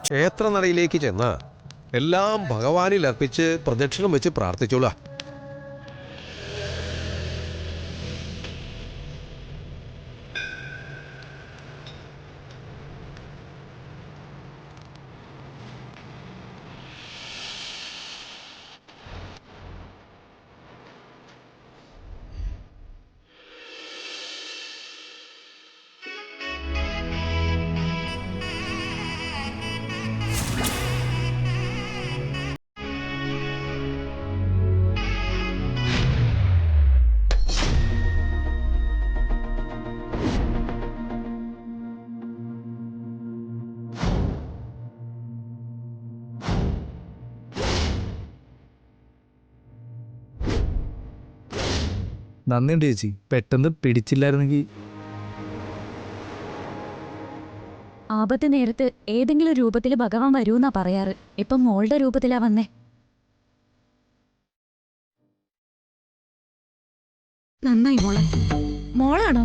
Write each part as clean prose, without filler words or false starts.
ക്ഷേത്രനടയിലേക്ക് ചെന്ന് എല്ലാം ഭഗവാനിൽ അർപ്പിച്ച് പ്രദക്ഷിണം വെച്ച് പ്രാർത്ഥിച്ചോളാം. നന്ദിയുണ്ട് ചേച്ചി, പെട്ടെന്ന് പിടിച്ചില്ലായിരുന്നെങ്കിൽ. ആപത്ത് നേരത്ത് ഏതെങ്കിലും രൂപത്തിൽ ഭഗവാൻ വരൂന്നാ പറയാറ്. ഇപ്പം മോളുടെ രൂപത്തിലാ വന്നേ. നന്നായി മോളെ. മോളാണോ?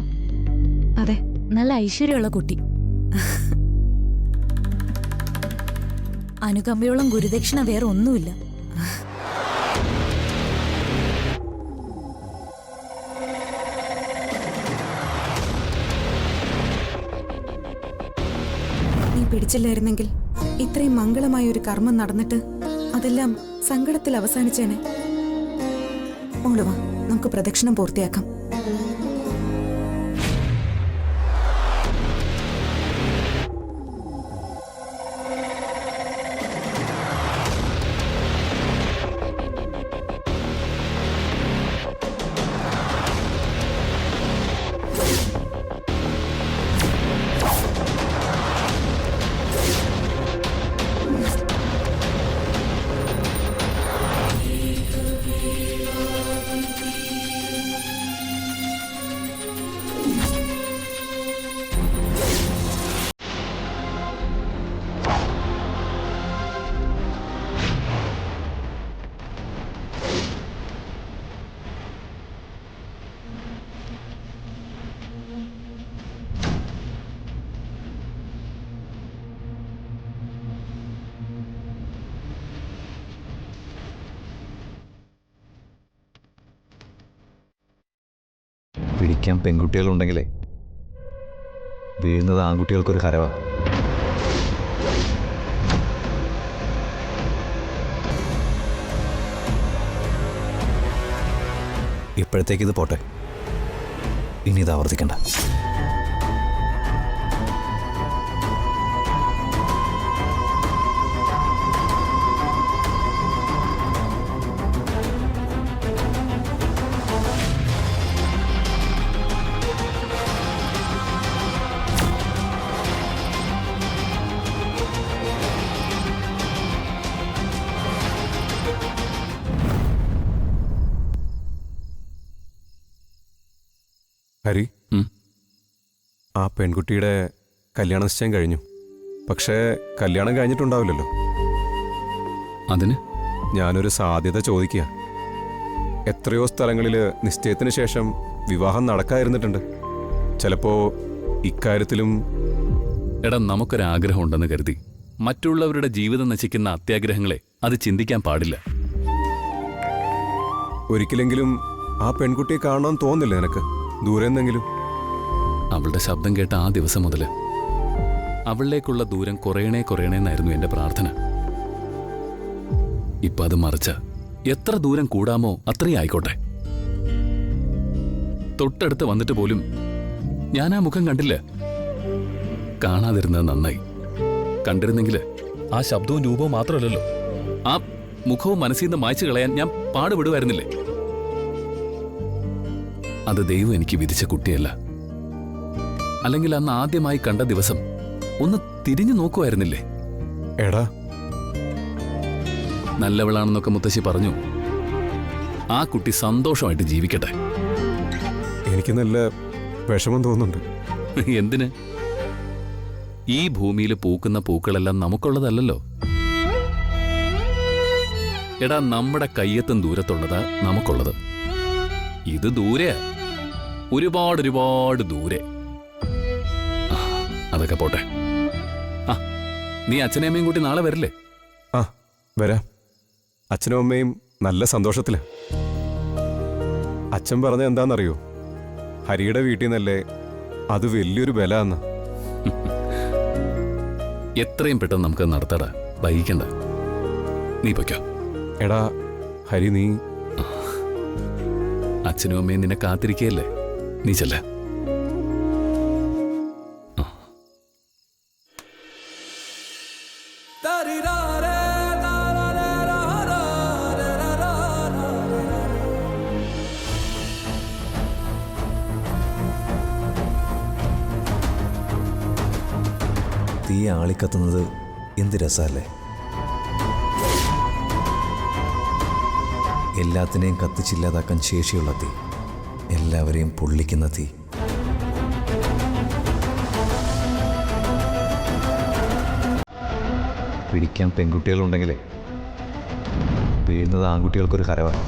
അതെ, നല്ല ഐശ്വര്യമുള്ള കുട്ടി. അനുകമ്പയോളം ഗുരുദക്ഷിണ വേറെ ഒന്നുമില്ല. നീ പിടിച്ചില്ലായിരുന്നെങ്കിൽ ഇത്രയും മംഗളമായ ഒരു കർമ്മം നടന്നിട്ട് അതെല്ലാം സങ്കടത്തിൽ അവസാനിച്ചേനെ. മോള് വാ, നമുക്ക് പ്രദക്ഷിണം പൂർത്തിയാക്കാം. പിടിക്കാൻ പെൺകുട്ടികളുണ്ടെങ്കിലേ വീഴുന്നത് ആൺകുട്ടികൾക്കൊരു ഹരവാ. ഇപ്പോഴത്തേക്കിത് പോട്ടെ, ഇനി ഇത് ആവർത്തിക്കണ്ട. ഹരി, ആ പെൺകുട്ടിയുടെ കല്യാണ നിശ്ചയം കഴിഞ്ഞു. പക്ഷേ കല്യാണം കഴിഞ്ഞിട്ടുണ്ടാവില്ലല്ലോ. അതിന് ഞാനൊരു സാധ്യത ചോദിക്കുക. എത്രയോ സ്ഥലങ്ങളിൽ നിശ്ചയത്തിന് ശേഷം വിവാഹം നടക്കാതിരുന്നിട്ടുണ്ട്. ചിലപ്പോ ഇക്കാര്യത്തിലും. എടാ, നമുക്കൊരാഗ്രഹമുണ്ടെന്ന് കരുതി മറ്റുള്ളവരുടെ ജീവിതം നശിക്കുന്ന അത്യാഗ്രഹങ്ങളെ അത് ചിന്തിക്കാൻ പാടില്ല. ഒരിക്കലെങ്കിലും ആ പെൺകുട്ടിയെ കാണാൻ തോന്നില്ല നിനക്ക്? ദൂരെ നിന്നെങ്കിലും. അവളുടെ ശബ്ദം കേട്ട ആ ദിവസം മുതൽ അവളിലേക്കുള്ള ദൂരം കുറയണേന്നായിരുന്നു എന്റെ പ്രാർത്ഥന. ഇപ്പൊ അത് മറിച്ച എത്ര ദൂരം കൂടാമോ അത്രയും ആയിക്കോട്ടെ. തൊട്ടടുത്ത് വന്നിട്ട് പോലും ഞാൻ ആ മുഖം കണ്ടില്ല. കാണാതിരുന്നത് നന്നായി. കണ്ടിരുന്നെങ്കിൽ ആ ശബ്ദവും രൂപവും മാത്രമല്ലല്ലോ, ആ മുഖവും മനസ്സിൽ നിന്ന് മായ്ച്ചു കളയാൻ ഞാൻ പാടുപെടുമായിരുന്നില്ലേ? അത് ദൈവം എനിക്ക് വിധിച്ച കുട്ടിയല്ല. അല്ലെങ്കിൽ അന്ന് ആദ്യമായി കണ്ട ദിവസം ഒന്ന് തിരിഞ്ഞു നോക്കുമായിരുന്നില്ലേ? എടാ, നല്ലവളാണെന്നൊക്കെ മുത്തശ്ശി പറഞ്ഞു. ആ കുട്ടി സന്തോഷമായിട്ട് ജീവിക്കട്ടെ. എനിക്ക് നല്ല വിഷമം തോന്നുന്നുണ്ട്. എന്തിന്? ഈ ഭൂമിയിൽ പൂക്കുന്ന പൂക്കളെല്ലാം നമുക്കുള്ളതല്ലോ. എടാ, നമ്മുടെ കയ്യെത്തും ദൂരത്തുള്ളതാ നമുക്കുള്ളത്. ഇത് ദൂരെയാ, ഒരുപാട് ദൂരെ. അതൊക്കെ പോട്ടെ. ആ, നീ അച്ഛനെയും അമ്മയും കൂട്ടി നാളെ വരില്ലേ? ആ വരാം. അച്ഛനും അമ്മയും നല്ല സന്തോഷത്തില. അച്ഛൻ പറഞ്ഞ എന്താണെന്നറിയോ? ഹരിയുടെ വീട്ടിൽ നിന്നല്ലേ അത് വലിയൊരു ബലാന്ന്. എത്രയും പെട്ടെന്ന് നമുക്ക് നടത്താടാ, വൈകിക്കണ്ട. നീ പൊയ്ക്കോ. എടാ ഹരി, നീ അച്ഛനും അമ്മയും നിന്നെ കാത്തിരിക്കുകയല്ലേ, നീ ചെല്ല. തീ ആളിക്കത്തുന്നത് എന്ത് രസമല്ലേ? എല്ലാത്തിനെയും കത്തിച്ചില്ലാതാക്കാൻ ശേഷിയുള്ള തീ, എല്ലാവരെയും പൊള്ളിക്കുന്ന തീ. പിടിക്കാൻ പെൺകുട്ടികളുണ്ടെങ്കിലേ വീഴുന്നത് ആൺകുട്ടികൾക്കൊരു ഹരവാണ്.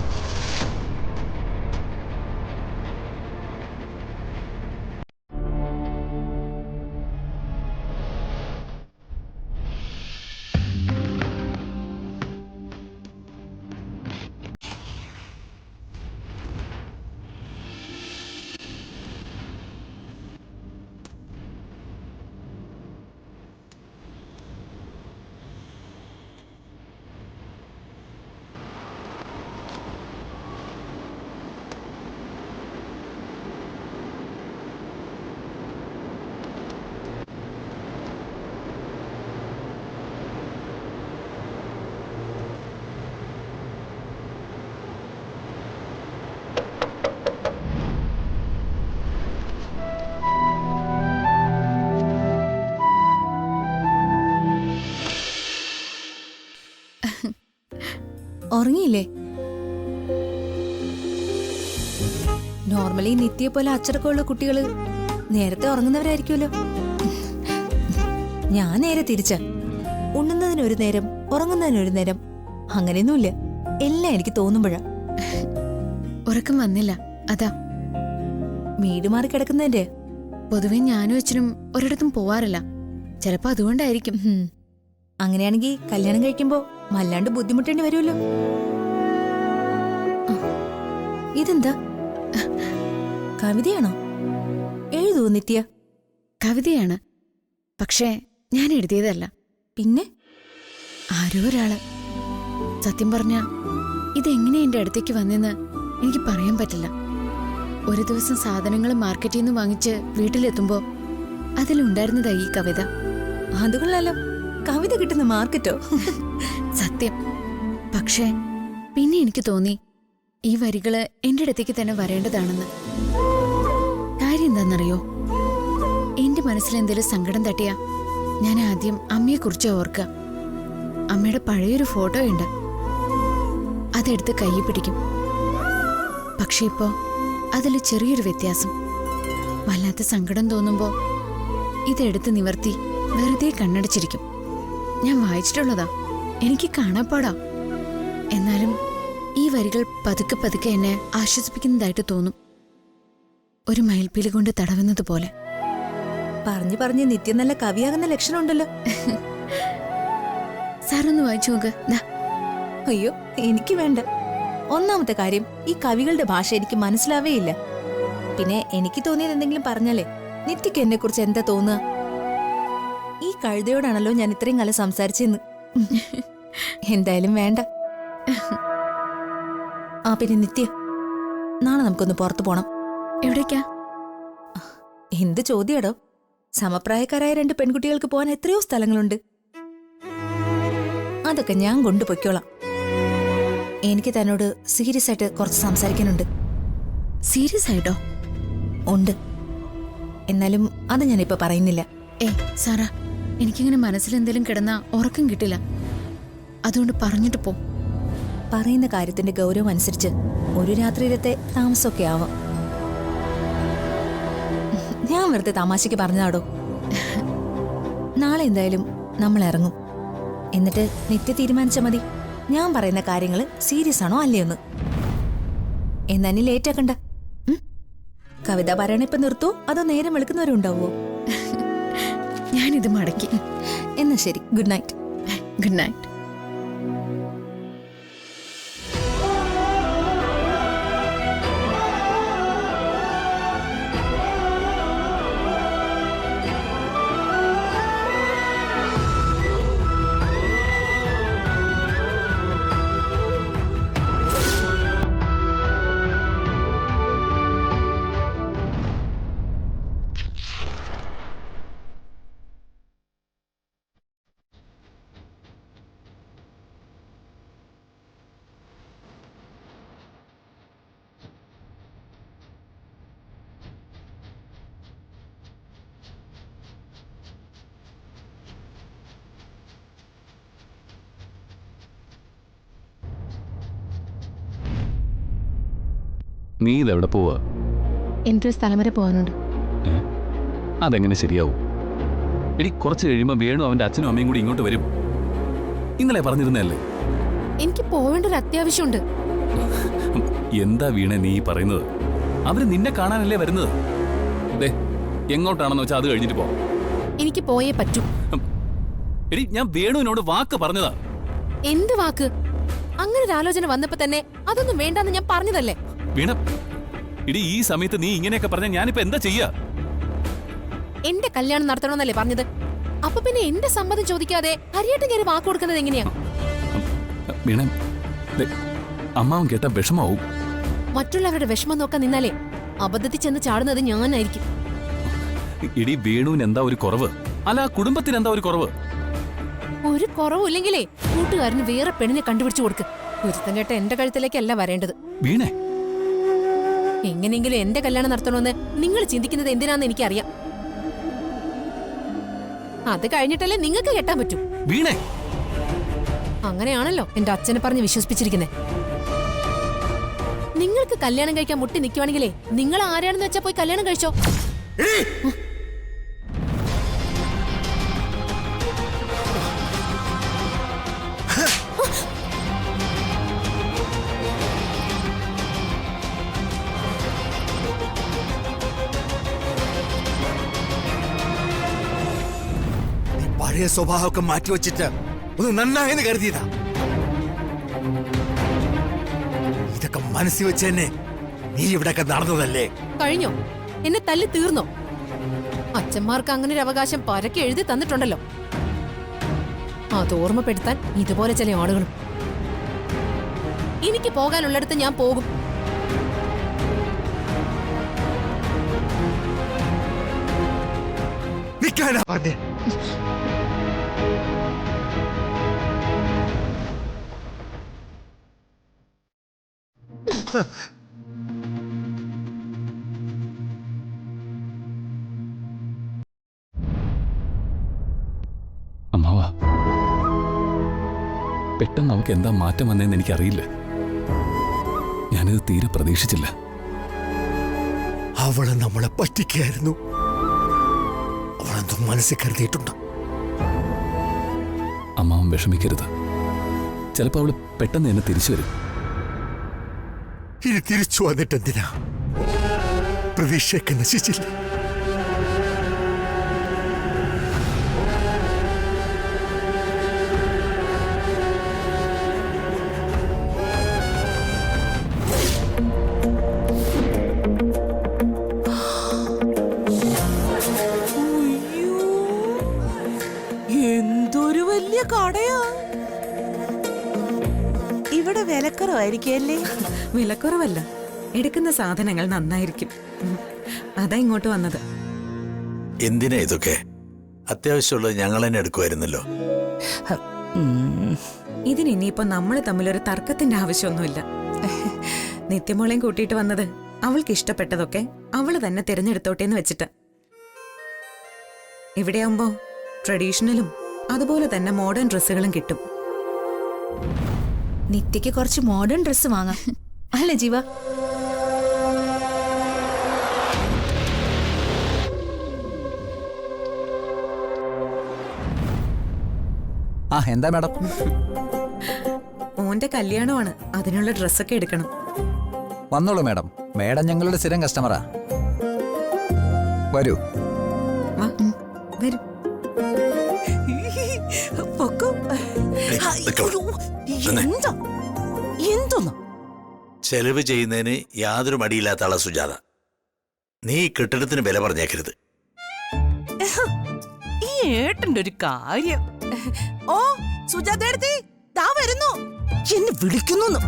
ഉറങ്ങിയില്ലേ? നോർമലി നിത്യ പോലെ അച്ചടക്കമുള്ള കുട്ടികള് നേരത്തെ ഉറങ്ങുന്നവരായിരിക്കുമല്ലോ. ഞാൻ നേരെ തിരിച്ച. ഉണ്ണുന്നതിനൊരു നേരം, ഉറങ്ങുന്നതിനൊരു നേരം, അങ്ങനെയൊന്നുമില്ല. എല്ലാം എനിക്ക് തോന്നുമ്പോഴാ. ഉറക്കം വന്നില്ല, അതാ. വീട് മാറി കിടക്കുന്നതിന്റെ. പൊതുവെ ഞാനും അച്ഛനും ഒരിടത്തും പോവാറില്ല. ചിലപ്പോ അതുകൊണ്ടായിരിക്കും. അങ്ങനെയാണെങ്കിൽ കല്യാണം കഴിക്കുമ്പോ വല്ലാണ്ട് ബുദ്ധിമുട്ടേണ്ടി വരുമല്ലോ. ഇതെന്താ, കവിതയാണോ? എഴുതുവോ നിത്യ? കവിതയാണ്, പക്ഷേ ഞാൻ എഴുതിയതല്ല. പിന്നെ ആരോ ഒരാള്. സത്യം പറഞ്ഞ ഇതെങ്ങനെ എന്റെ അടുത്തേക്ക് വന്നെന്ന് എനിക്ക് പറയാൻ പറ്റില്ല. ഒരു ദിവസം സാധനങ്ങൾ മാർക്കറ്റിൽ നിന്ന് വാങ്ങിച്ച് വീട്ടിലെത്തുമ്പോ അതിലുണ്ടായിരുന്നതാ ഈ കവിത. അതുകൊള്ളാലോ, കവിത കിട്ടുന്ന മാർക്കറ്റോ? സത്യം. പക്ഷേ പിന്നെ എനിക്ക് തോന്നി ഈ വരികള് എന്റെ അടുത്തേക്ക് തന്നെ വരേണ്ടതാണെന്ന്. കാര്യം എന്താണെന്നറിയോ? എന്റെ മനസ്സിൽ എന്തെങ്കിലും സങ്കടം തട്ടിയ ഞാൻ ആദ്യം അമ്മയെക്കുറിച്ച് ഓർക്കുക. അമ്മയുടെ പഴയൊരു ഫോട്ടോ ഉണ്ട്, അതെടുത്ത് കൈ പിടിക്കും. പക്ഷെ ഇപ്പോ അതിൽ ചെറിയൊരു വ്യത്യാസം. വല്ലാത്ത സങ്കടം തോന്നുമ്പോ ഇതെടുത്ത് നിവർത്തി വെറുതെ കണ്ണടച്ചിരിക്കും. ഞാൻ വായിച്ചിട്ടുള്ളതാ, എനിക്ക് കാണാപ്പാടാ. എന്നാലും ഈ വരികൾ പതുക്കെ പതുക്കെ എന്നെ ആശ്വസിപ്പിക്കുന്നതായിട്ട് തോന്നും. ഒരു മയിൽപ്പീലി കൊണ്ട് തടവുന്നത് പോലെ. പറഞ്ഞു പറഞ്ഞ് നിത്യം നല്ല കവിയാകുന്ന ലക്ഷണം ഉണ്ടല്ലോ. സാറൊന്ന് വായിച്ചു നോക്ക്. അയ്യോ, എനിക്ക് വേണ്ട. ഒന്നാമത്തെ കാര്യം, ഈ കവികളുടെ ഭാഷ എനിക്ക് മനസ്സിലാവേയില്ല. പിന്നെ എനിക്ക് തോന്നിയത് എന്തെങ്കിലും പറഞ്ഞാലേ നിത്യക്ക് എന്നെ കുറിച്ച് എന്താ തോന്നുക? ഈ കഴുതയോടാണല്ലോ ഞാൻ ഇത്രയും കാലം സംസാരിച്ചെന്ന്. എന്തായാലും വേണ്ട. ആ പിന്നെ നിത്യ, നാളെ നമുക്കൊന്ന് പുറത്തു പോണം. എവിടേക്കാ? എന്ത് ചോദ്യാടോ? സമപ്രായക്കാരായ 2 പെൺകുട്ടികൾക്ക് പോകാൻ എത്രയോ സ്ഥലങ്ങളുണ്ട്. അതൊക്കെ ഞാൻ കൊണ്ടുപോയിക്കോളാം. എനിക്ക് തന്നോട് സീരിയസ് ആയിട്ട് കുറച്ച് സംസാരിക്കാനുണ്ട്. സീരിയസ് ആയിട്ടോ? ഉണ്ട്. എന്നാലും അത് ഞാനിപ്പോ പറയുന്നില്ല. സാറാ, എനിക്കിങ്ങനെ മനസ്സിലെന്തെങ്കിലും കിടന്നാ ഉറക്കം കിട്ടില്ല. അതുകൊണ്ട് പറഞ്ഞിട്ട് പോ. പറയുന്ന കാര്യത്തിന്റെ ഗൗരവം അനുസരിച്ച് ഒരു രാത്രിയിലത്തെ താമസമൊക്കെ ആവാം. ഞാൻ വെറുതെ തമാശയ്ക്ക് പറഞ്ഞതാടോ. നാളെ എന്തായാലും നമ്മൾ ഇറങ്ങും. എന്നിട്ട് നിത്യ തീരുമാനിച്ച മതി ഞാൻ പറയുന്ന കാര്യങ്ങൾ സീരിയസ് ആണോ അല്ലയോന്ന്. എന്നാ നീ ലേറ്റ് ആക്കണ്ട. കവിത പറയണ ഇപ്പൊ നിർത്തോ അതോ നേരം വെളുക്കുന്നവരുണ്ടാവോ? ഞാനിത് മടക്കി. എന്നാ ശരി, ഗുഡ് നൈറ്റ്. Good night. നീ ഇതെവിടെ പോവാ? എനിക്കൊരു സ്ഥലം വരെ പോകാനുണ്ട്. അതെങ്ങനെ ശരിയാവും? എടി, കുറച്ച് കഴിയുമ്പോൾ വേണു അവന്റെ അച്ഛനും അമ്മയും കൂടി ഇങ്ങോട്ട് വരും. ഇന്നലെ പറഞ്ഞിരുന്നല്ലേ? എനിക്ക് പോവേണ്ട ഒരു അത്യാവശ്യമുണ്ട്. എന്താ വീണേ നീ പറയുന്നത്? അവര് നിന്നെ കാണാനല്ലേ വരുന്നത്? ദേ, എങ്ങോട്ടാണെന്ന് വെച്ചാൽ അത് കഴിഞ്ഞിട്ട് പോ. എനിക്ക് പോയേ പറ്റൂ. എടി, ഞാൻ വേണുവിനോട് വാക്ക് പറഞ്ഞതാ. എന്ത് വാക്ക്? അങ്ങനെ ഒരു ആലോചന വന്നപ്പോ തന്നെ അതൊന്നും വേണ്ടെന്ന് ഞാൻ പറഞ്ഞതല്ലേ? വീണ, ഇടി ഈ സമയത്ത് നീ ഇങ്ങനെയൊക്കെ പറഞ്ഞ ഞാനിപ്പോ എന്താ ചെയ്യാ? എന്റെ കല്യാണം നടത്തണമെന്നല്ലേ പറഞ്ഞത്? അപ്പൊ പിന്നെ എന്റെ സമ്മതം ചോദിക്കാതെ ഹരിയേട്ടൻ കയറി വാക്ക് കൊടുക്കുന്നത് എങ്ങനെയാ? വീണ, അമ്മാവൻ കേട്ട വിഷമാവും. മറ്റുള്ളവരുടെ വിഷമം നോക്കാൻ നിന്നാലേ അബദ്ധത്തിൽ ചെന്ന് ചാടുന്നത് ഞാനായിരിക്കും. ഇടി, വേണുവിന് എന്താ ഒരു കുറവ്? അല്ല, കുടുംബത്തിന് എന്താ ഒരു കുറവ്? ഒരു കുറവില്ലെങ്കിലേ കൂട്ടുകാരന് വേറെ പെണ്ണിനെ കണ്ടുപിടിച്ചു കൊടുക്ക്. ഒരുത്തം കേട്ട എന്റെ കഴുത്തിലേക്കല്ല വരേണ്ടത്. വീണേ, എങ്ങനെയെങ്കിലും എന്റെ കല്യാണം നടത്തണമെന്ന് നിങ്ങൾ ചിന്തിക്കുന്നത് എന്തിനാന്ന് എനിക്കറിയാം. അത് കഴിഞ്ഞിട്ടല്ലേ നിങ്ങൾക്ക് കെട്ടാൻ പറ്റൂ. വീണേ, അങ്ങനെയാണല്ലോ എന്റെ അച്ഛനെ പറഞ്ഞ് വിശ്വസിപ്പിച്ചിരിക്കുന്നത്. നിങ്ങൾക്ക് കല്യാണം കഴിക്കാൻ മുട്ടി നിൽക്കുവാണെങ്കിലേ നിങ്ങൾ ആരാണെന്ന് വെച്ചാ പോയി കല്യാണം കഴിച്ചോ. പഴയ സ്വഭാവമൊക്കെ മാറ്റിവെച്ചിട്ട് ഒന്ന് നന്നായെന്ന് കരുതിയതാ. ഇതൊക്കെ മനസ്സിൽ വെച്ച് തന്നെ നീ ഇവിടെയൊക്കെ നടന്നതല്ലേ? കഴിഞ്ഞോ? എന്നെ തല്ലി തീർന്നോ? അച്ഛന്മാർക്ക് അങ്ങനെ ഒരു അവകാശം പരക്കെ എഴുതി തന്നിട്ടുണ്ടല്ലോ. അത് ഓർമ്മപ്പെടുത്താൻ ഇതുപോലെ ചില ആളുകളും. എനിക്ക് പോകാനുള്ളിടത്ത് ഞാൻ പോകും. നിൽക്കാനാ പറഞ്ഞേ? അമ്മാവാ, പെട്ടെന്ന് നമുക്ക് എന്താ മാറ്റം വന്നതെന്ന് എനിക്കറിയില്ല. ഞാനിത് തീരെ പ്രതീക്ഷിച്ചില്ല. അവള് നമ്മളെ പറ്റിക്കായിരുന്നു. അവളെന്തും മനസ്സിൽ കരുതിയിട്ടുണ്ട്. അമ്മാവൻ വിഷമിക്കരുത്. ചിലപ്പോൾ അവള് പെട്ടെന്ന് എന്നെ തിരിച്ചു വരും. ഇനി തിരിച്ചു വന്നിട്ട് എന്തിനാ? പ്രതീക്ഷയൊക്കെ നശിച്ചില്ല. എന്തൊരു വലിയ കടയാ! ഇവിടെ വിലക്കുറവായിരിക്കല്ലേ? വിലക്കുറവല്ല, എടുക്കുന്ന സാധനങ്ങൾ നന്നായിരിക്കും. അതാ ഇങ്ങോട്ട് വന്നത്. എന്തിനാ ഇതൊക്കെ? അത്യാവശ്യമുള്ളത് ഞങ്ങൾ തന്നെ എടുക്കുമായിരുന്നല്ലോ. ഇതിന് ഇനിയിപ്പോ നമ്മൾ തമ്മിലൊരു തർക്കത്തിന്റെ ആവശ്യമൊന്നുമില്ല. നിത്യമോളെയും കൂട്ടിയിട്ട് വന്നത് അവൾക്ക് ഇഷ്ടപ്പെട്ടതൊക്കെ അവള് തന്നെ തിരഞ്ഞെടുത്തോട്ടേന്ന് വെച്ചിട്ട്. ഇവിടെയാവുമ്പോ ട്രഡീഷണലും അതുപോലെ തന്നെ മോഡേൺ ഡ്രസ്സുകളും കിട്ടും. നിത്യക്ക് കുറച്ച് മോഡേൺ ഡ്രസ്സ് വാങ്ങാം അല്ലേ ജീവ? എന്താ മാഡം? ഓന്റെ കല്യാണമാണ്, അതിനുള്ള ഡ്രസ്സൊക്കെ എടുക്കണം. വന്നോളൂ മാഡം. മാഡം ഞങ്ങളുടെ സ്ഥിരം കസ്റ്റമറാ. വരൂ. വാ, വരൂ. എന്താ എന്തോന്ന് ചെലവ് ചെയ്യുന്നതിന് യാതൊരു മടിയില്ലാത്ത ആളാ സുജാത. നീ ഈ കെട്ടിടത്തിന് വില പറഞ്ഞേക്കരുത്. ഈ ഏട്ടന്റെ ഒരു കാര്യം. ഓ സുജാതേടത്തി ദാ വരുന്നു, എന്നെ വിളിക്കുന്നു.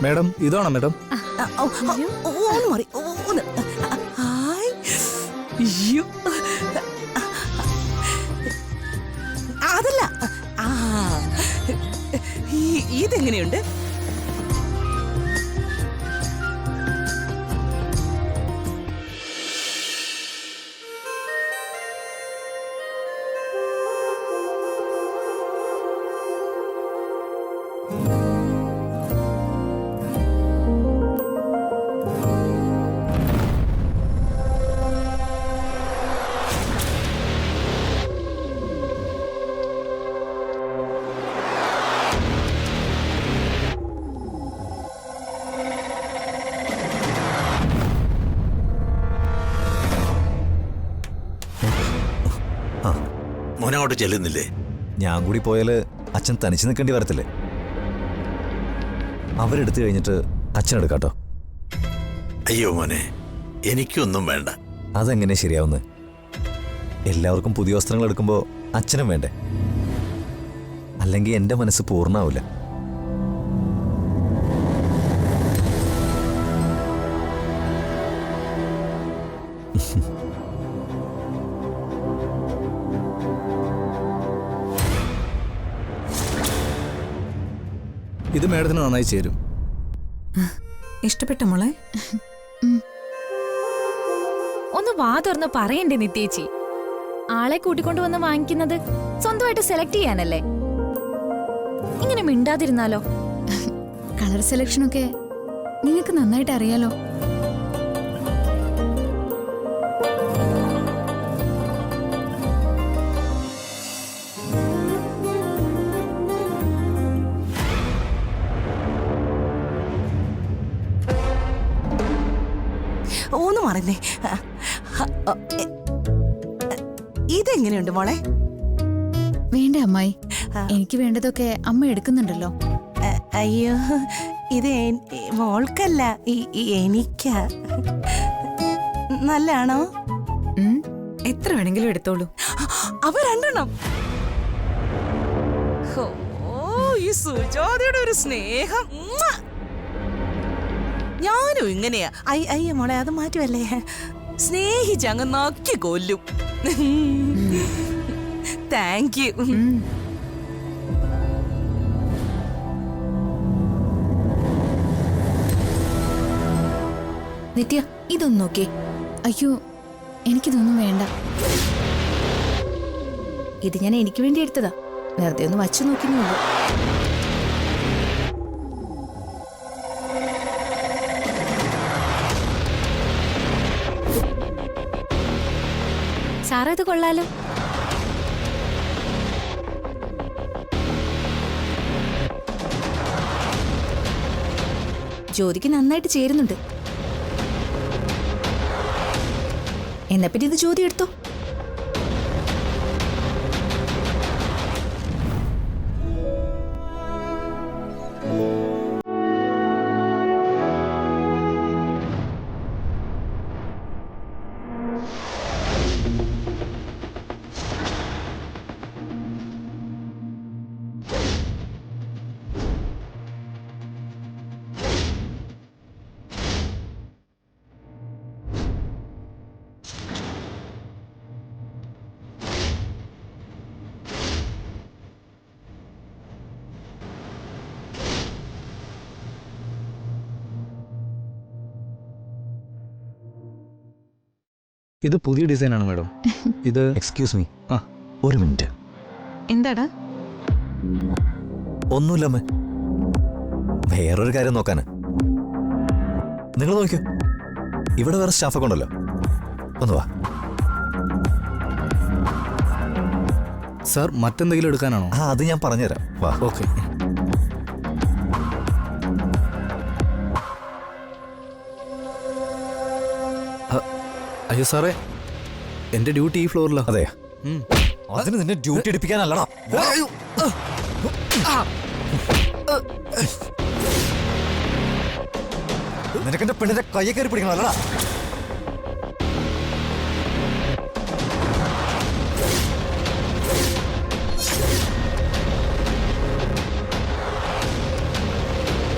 മാഡം ഇതാണോ മാഡം? ഒന്ന് മാറി ഒന്ന്. ഹായ്. അയ്യോ. അതല്ല, ഇതെങ്ങനെയുണ്ട്? മോനങ്ങോട്ട് ചെല്ലുന്നില്ലേ? ഞാൻ കൂടി പോയാല് അച്ഛൻ തനിച്ച് നിൽക്കേണ്ടി വരത്തില്ലേ? അവരെടുത്തു കഴിഞ്ഞിട്ട് അച്ഛനെടുക്കാട്ടോ. അയ്യോ മോനെ, എനിക്കൊന്നും വേണ്ട. അതെങ്ങനെ ശരിയാവുന്നത്? എല്ലാവർക്കും പുതിയ വസ്ത്രങ്ങൾ എടുക്കുമ്പോൾ അച്ഛനും വേണ്ടേ? അല്ലെങ്കിൽ എൻ്റെ മനസ്സ് പൂർണ്ണാവില്ല. ഇത് മാഡത്തിന് നന്നായി ചേരും. ഇഷ്ടപ്പെട്ട മോളെ? ഒന്ന് വാ തുറന്ന് പറയണ്ടേ നിത്യേച്ചി? ആളെ കൂട്ടിക്കൊണ്ട് വന്ന് വാങ്ങിക്കുന്നത് സ്വന്തമായിട്ട് സെലക്ട് ചെയ്യാനല്ലേ? ഇങ്ങനെ മിണ്ടാതിരുന്നാലോ? കളർ സെലക്ഷനൊക്കെ നിങ്ങൾക്ക് നന്നായിട്ട് അറിയാലോ. ഒന്ന് മാറുന്നേ. ഇതെങ്ങനെയുണ്ട് മോളെ? വേണ്ട അമ്മായി, എനിക്ക് വേണ്ടതൊക്കെ അമ്മ എടുക്കുന്നുണ്ടല്ലോ. അയ്യോ, ഇത് മോൾക്കല്ല, എനിക്കാ. നല്ലാണോ? എത്ര വേണമെങ്കിലും എടുത്തോളൂ. അവ രണ്ടെണ്ണം. ഓ, ഈ സുജാതയുടെ ഒരു സ്നേഹം. ഞാനും ഇങ്ങനെയാ. അയ്യ മോളെ, അത് മാറ്റുമല്ലേ. സ്നേഹിച്ച് അങ്ങ് നക്കി കൊല്ലും. Thank you. നിത്യ, ഇതൊന്നും നോക്കേ. അയ്യോ, എനിക്കിതൊന്നും വേണ്ട. ഇത് ഞാൻ എനിക്ക് വേണ്ടി എടുത്തതാ. വെറുതെ ഒന്ന് വച്ചു നോക്കിയുള്ളൂ. സാറേ, ഇത് കൊള്ളാലോ. ജ്യോതിക്ക് നന്നായിട്ട് ചേരുന്നുണ്ട്. എന്നെപ്പറ്റി ഇത് ജ്യോതി എടുത്തോ. ഇത് പുതിയ ഡിസൈനാണ് മാഡം. ഇത് എക്സ്ക്യൂസ് മീ, ആ ഒരു മിനിറ്റ്. എന്താടാ? ഒന്നുമില്ലമ്മേ, വേറൊരു കാര്യം നോക്കാന്. നിങ്ങൾ നോക്കിയോ, ഇവിടെ വേറെ സ്റ്റാഫൊക്കെ ഉണ്ടല്ലോ. ഒന്ന് വാ. സാർ മറ്റെന്തെങ്കിലും എടുക്കാനാണോ? ആ, അത് ഞാൻ പറഞ്ഞുതരാം. വാ. ഓക്കെ. അയ്യോ സാറേ, എൻ്റെ ഡ്യൂട്ടി ഈ ഫ്ലോറിലാണ്. അതെയാ? അതിന് നിന്നെ ഡ്യൂട്ടി എടുപ്പിക്കാനല്ലടാ. നിനക്കെന്റെ പെണ്ണിന്റെ കയ്യെ കയറി പിടിക്കണമല്ലടാ.